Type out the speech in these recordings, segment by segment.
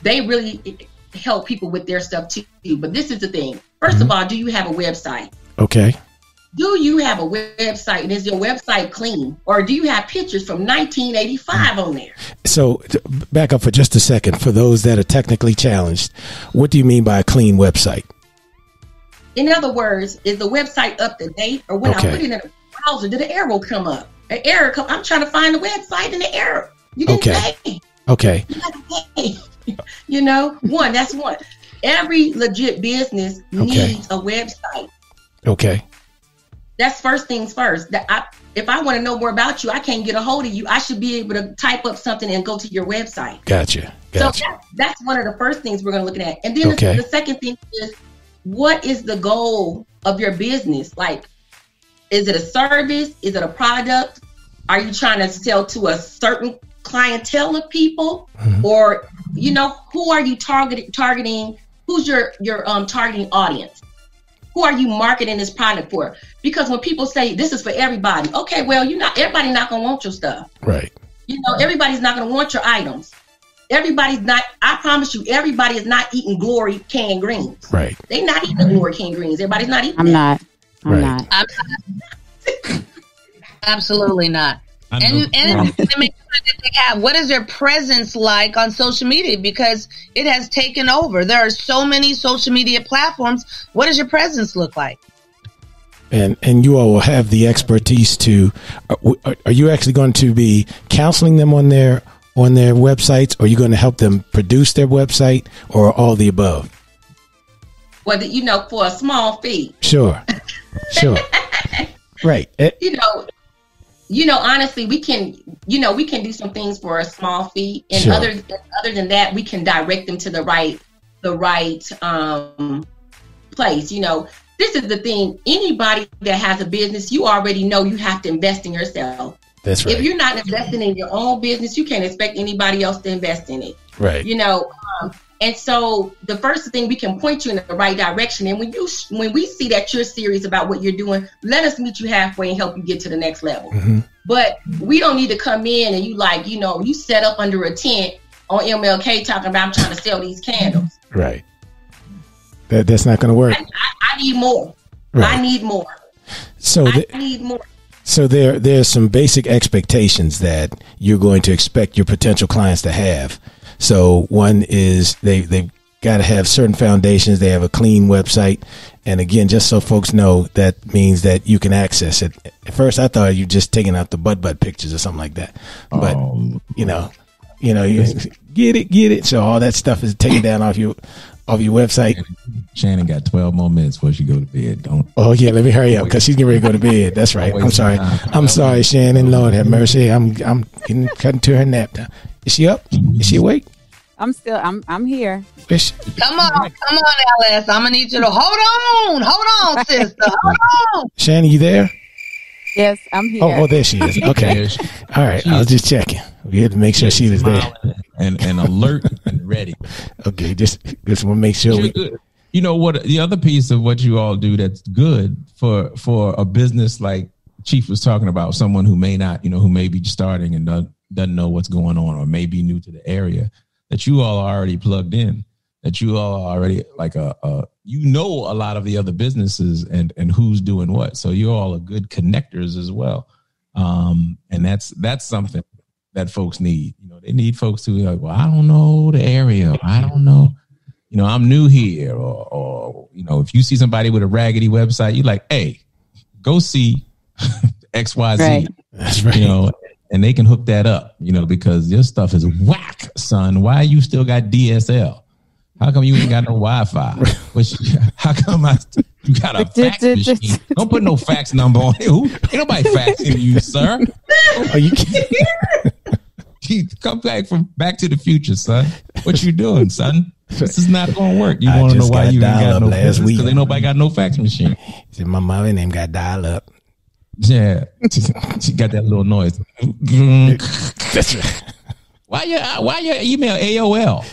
they really help people with their stuff too. But this is the thing. First of all, do you have a website? Okay. Do you have a website, and is your website clean? Or do you have pictures from 1985 on there? So back up for just a second. For those that are technically challenged, what do you mean by a clean website? In other words, is the website up to date? Or when I put it in a browser, did an arrow come up? An error come. I'm trying to find the website and the error. You didn't pay. Okay. You had to pay. That's one. Every legit business needs a website. Okay. That's first things first. If I want to know more about you, I can't get a hold of you. I should be able to type up something and go to your website. Gotcha. So that's one of the first things we're going to look at. And then the second thing is, what is the goal of your business? Like, is it a service? Is it a product? Are you trying to sell to a certain clientele of people? Or, who are you targeting? Who's your targeting audience? Who are you marketing this product for? Because when people say this is for everybody, okay, well, everybody's not gonna want your stuff. Right. Everybody's not gonna want your items. Everybody's not. I promise you, everybody is not eating Glory canned greens. Right. They're not eating Glory canned greens. Everybody's not eating. I'm not. Absolutely not. And to make sure that they have, what is their presence like on social media? Because it has taken over. There are so many social media platforms. What does your presence look like? And you all will have the expertise to. Are you actually going to be counseling them on their websites, or are you going to help them produce their website, or all the above? Well, for a small fee. Sure. Right. Honestly, we can do some things for a small fee, and other than that, we can direct them to the right place. This is the thing. Anybody that has a business, you already know you have to invest in yourself. That's right. If you're not investing in your own business, you can't expect anybody else to invest in it. Right. And so the first thing, we can point you in the right direction. And when we see that you're serious about what you're doing, let us meet you halfway and help you get to the next level. But we don't need to come in and you set up under a tent on MLK talking about, I'm trying to sell these candles. Right. That's not going to work. I need more. Right. I need more. I need more. So there's some basic expectations that you're going to expect your potential clients to have. So one is they've got to have certain foundations. They have a clean website. And again, just so folks know, that means that you can access it. At first, I thought you just taking out the butt pictures or something like that. But, you get it. So all that stuff is taken down off your website. Shannon got 12 more minutes before she go to bed. Oh yeah, let me hurry up because she's getting ready to go to bed. That's right. I'm sorry, Shannon. Lord have mercy. I'm cutting to her nap now. Is she up? Is she awake? I'm here. Come on, LS. I'm gonna need you to hold on, sister. Hold on. Shannon, you there? Yes, I'm here. Oh, there she is. Okay. All right. I was just checking. We had to make sure she was there. And alert and ready. Okay. Just want to make sure You know what? The other piece of what you all do that's good for a business like Chief was talking about, someone who may not, who may be starting and doesn't know what's going on, or may be new to the area, that you all are already plugged in, that you all are already like a lot of the other businesses and who's doing what. So you all are good connectors as well. And that's something that folks need. They need folks who are like, well, I don't know the area. I don't know. I'm new here. Or if you see somebody with a raggedy website, you're like, hey, go see XYZ. Right. That's right. And they can hook that up, because your stuff is whack, son. Why you still got DSL? How come you ain't got no Wi-Fi? How come you got a fax machine? Don't put no fax number on it. Ain't nobody faxing you, sir. Are you kidding? Come back to the future, son. What you doing, son? This is not going to work. You want to know why you ain't got no fax? Because ain't nobody got no fax machine. Said my mom name got dial up. Yeah, she got that little noise. That's right. Why your email AOL?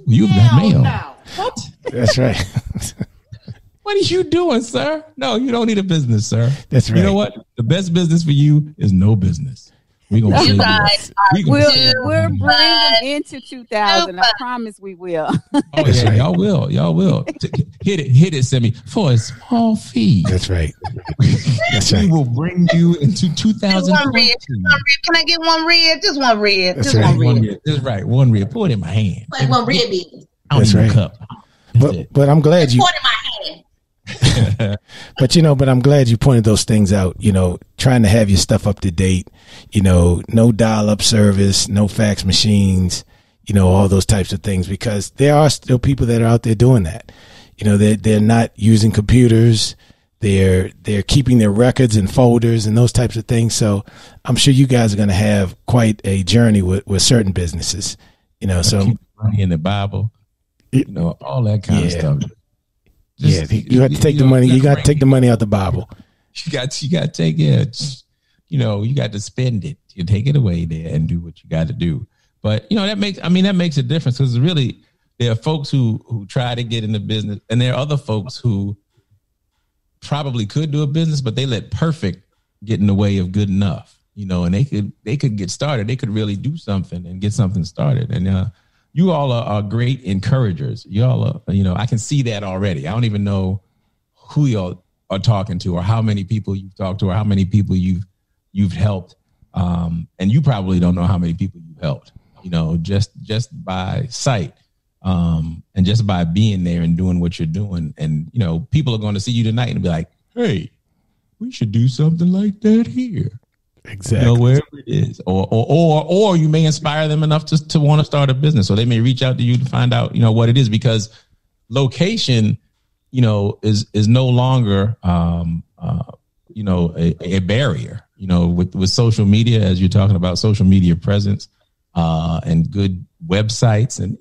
You got mail. No. What? That's right. What are you doing, sir? No, you don't need a business, sir. That's right. You know what? The best business for you is no business. We're going to you guys we'll bring them into 2000. I promise we will. Oh, yeah, y'all will. Hit it, Sammy, for a small fee. That's right. We will bring you into 2000. Can I get one red? Just one red. That's just right. one red. That's right. One red. Put it in my hand. Like one red bean. That's right. Cup. But I'm glad you. Put it in my hand. But I'm glad you pointed those things out, trying to have your stuff up to date, no dial-up service, no fax machines, all those types of things, because there are still people that are out there doing that. They're not using computers. They're keeping their records and folders and those types of things. So I'm sure you guys are going to have quite a journey with certain businesses, so money in the Bible, all that kind of stuff. You got to take the money. You got to take the money out the Bible. You got to take it. You got to spend it. You take it away there and do what you got to do. But that makes a difference, because really there are folks who try to get into business, and there are other folks who probably could do a business, but they let perfect get in the way of good enough. And they could get started. They could really do something and get something started. And you all are great encouragers. Y'all are, I can see that already. I don't even know who y'all are talking to, or how many people you've talked to, or how many people you've helped. And you probably don't know how many people you've helped, just by sight, and just by being there and doing what you're doing. And, people are going to see you tonight and be like, hey, we should do something like that here. Exactly. Wherever it is, or you may inspire them enough to want to start a business, or they may reach out to you to find out, what it is, because location, is no longer, a barrier, with social media, as you're talking about social media presence, and good websites. And,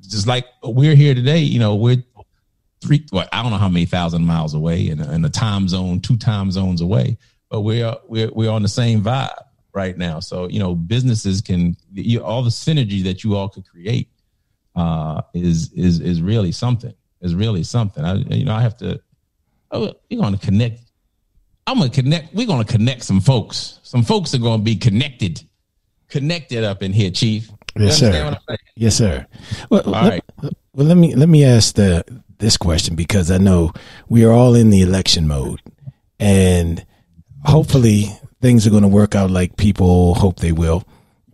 just like we're here today, we're I don't know how many thousand miles away in a time zone, 2 time zones away. But we're on the same vibe right now. So, businesses can, all the synergy that you all could create is really something. Is really something. I have to. We're going to connect. We're going to connect some folks. Some folks are going to be connected up in here, Chief. Yes, sir. Yes, sir. Well, all right. Well, let me ask this question, because I know we are all in the election mode, and hopefully things are going to work out like people hope they will,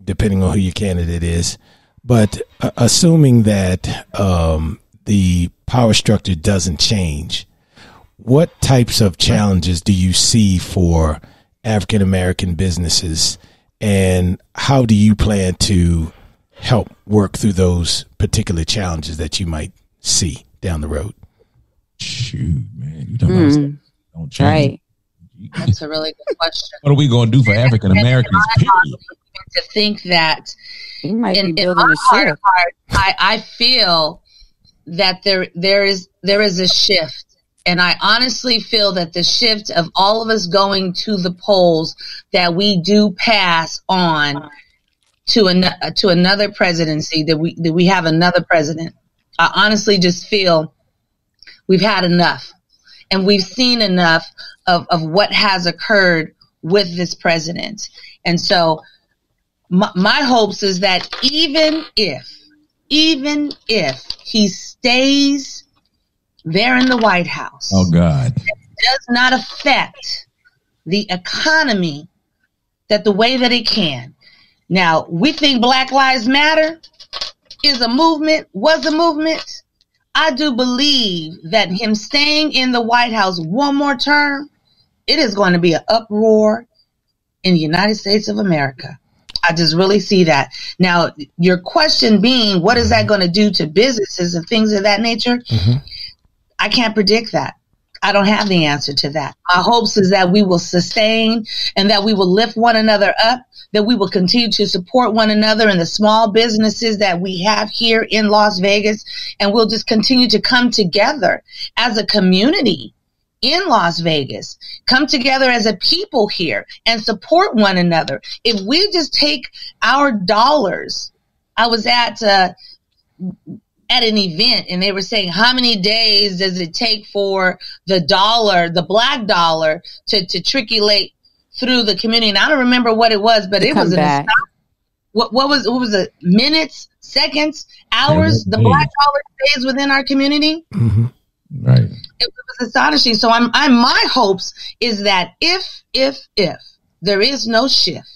depending on who your candidate is. But assuming that the power structure doesn't change, what types of challenges do you see for African American businesses, and how do you plan to help work through those particular challenges that you might see down the road? Shoot, man, you don't change. Right. That's a really good question. What are we going to do for African Americans? To think that you might in be building my a ship. I feel that there is a shift, and I honestly feel that the shift of all of us going to the polls, that we do pass on to another presidency, that we have another president. I honestly just feel we've had enough, and we've seen enough of what has occurred with this president. And so my hopes is that even if he stays there in the White House, oh God, it does not affect the economy that the way that it can. Now, we think Black Lives Matter was a movement. I do believe that him staying in the White House one more term, it is going to be an uproar in the United States of America. I just really see that. Now, your question being, what is that going to do to businesses and things of that nature? Mm-hmm. I can't predict that. I don't have the answer to that. My hopes is that we will sustain and that we will lift one another up, that we will continue to support one another in the small businesses that we have here in Las Vegas, and we'll just continue to come together as a community in Las Vegas, come together as a people here and support one another. If we just take our dollars, I was at an event and they were saying, how many days does it take for the dollar, the black dollar, to triculate through the community. And I don't remember what it was, but it was what was it? Minutes, seconds, hours, the black dollar stays within our community. Mm-hmm. Right. It was astonishing. So my hopes is that if there is no shift,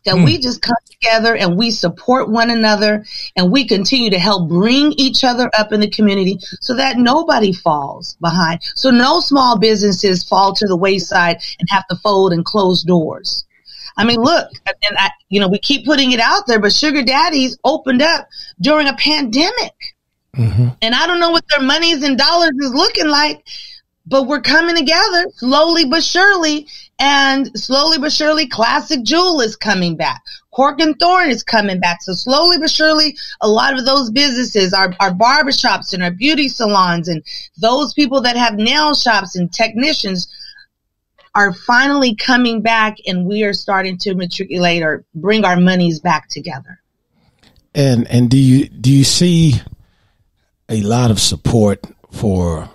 that we just come together and we support one another and we continue to help bring each other up in the community so that nobody falls behind. So no small businesses fall to the wayside and have to fold and close doors. I mean, look, and we keep putting it out there, but sugar daddies opened up during a pandemic. Mm-hmm. And I don't know what their monies and dollars is looking like, but we're coming together slowly but surely. And slowly but surely, Classic Jewel is coming back. Cork and Thorn is coming back. So slowly but surely, a lot of those businesses, our barbershops and our beauty salons and those people that have nail shops and technicians are finally coming back, and we are starting to matriculate or bring our monies back together. And do you see a lot of support for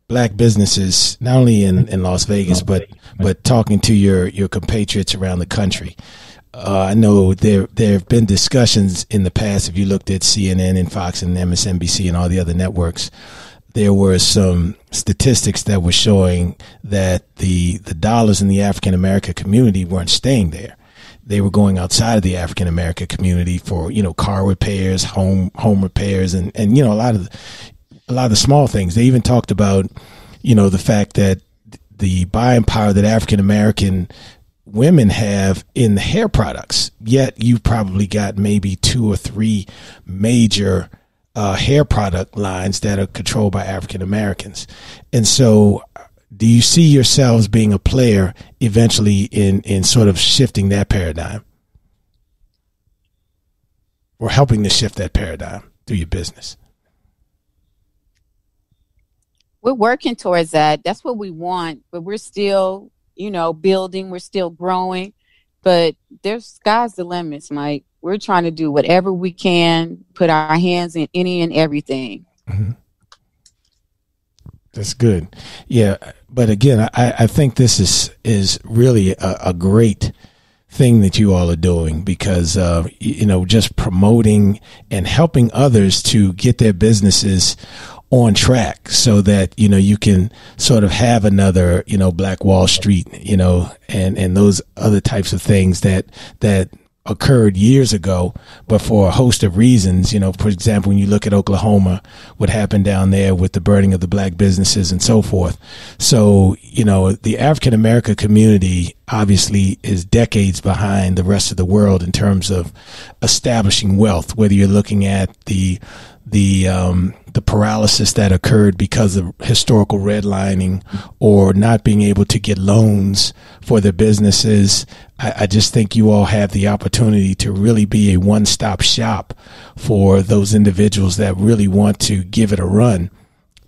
Black businesses, not only in Las Vegas, but talking to your compatriots around the country? I know there have been discussions in the past. If you looked at CNN and Fox and MSNBC and all the other networks, there were some statistics that were showing that the dollars in the African American community weren't staying there. They were going outside of the African American community for, car repairs, home repairs, and a lot of the small things. They even talked about, the fact that the buying power that African American women have in the hair products, yet you probably got maybe 2 or 3 major hair product lines that are controlled by African Americans. And so do you see yourselves being a player eventually in sort of shifting that paradigm, or helping to shift that paradigm through your business? We're working towards that. That's what we want, but we're still, building, we're still growing, but sky's the limits, Mike. We're trying to do whatever we can, put our hands in any and everything. Mm-hmm. That's good. Yeah. But again, I think this is really a great thing that you all are doing, because, just promoting and helping others to get their businesses on track so that, you can sort of have another, Black Wall Street, and those other types of things that occurred years ago, but for a host of reasons. For example, when you look at Oklahoma, what happened down there with the burning of the Black businesses and so forth. So, the African American community obviously is decades behind the rest of the world in terms of establishing wealth, whether you're looking at the paralysis that occurred because of historical redlining or not being able to get loans for their businesses. I just think you all have the opportunity to really be a one-stop shop for those individuals that really want to give it a run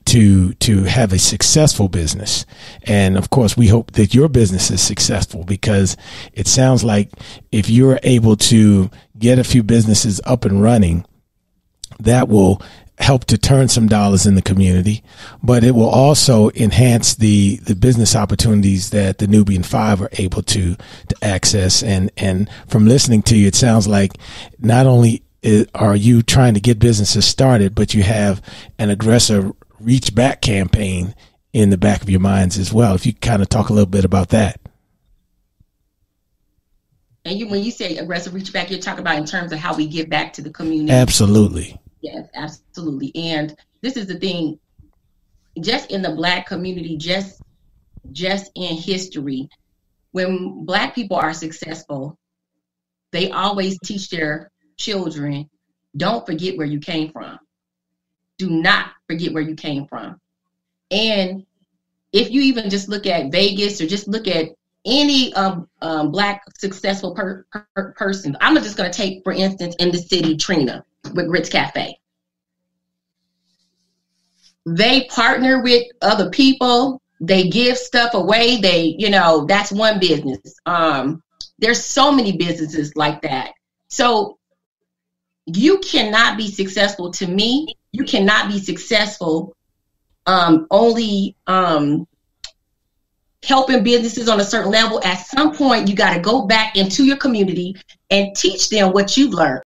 to have a successful business. And of course, we hope that your business is successful, because it sounds like if you're able to get a few businesses up and running, that will help to turn some dollars in the community, but it will also enhance the business opportunities that the Nubian 5 are able to access. And from listening to you, it sounds like not only are you trying to get businesses started, but you have an aggressive reach back campaign in the back of your minds as well. If you kind of talk a little bit about that. And when you say aggressive reach back, you're talking about in terms of how we give back to the community. Absolutely. Yes, absolutely. And this is the thing, just in the Black community, just in history, when Black people are successful, they always teach their children, don't forget where you came from. Do not forget where you came from. And if you even just look at Vegas or just look at any Black successful person, I'm just going to take, for instance, in the city, Trina with Ritz Cafe. They partner with other people. They give stuff away. That's one business. There's so many businesses like that. So you cannot be successful, to me. You cannot be successful only helping businesses on a certain level, at some point you got to go back into your community and teach them what you've learned.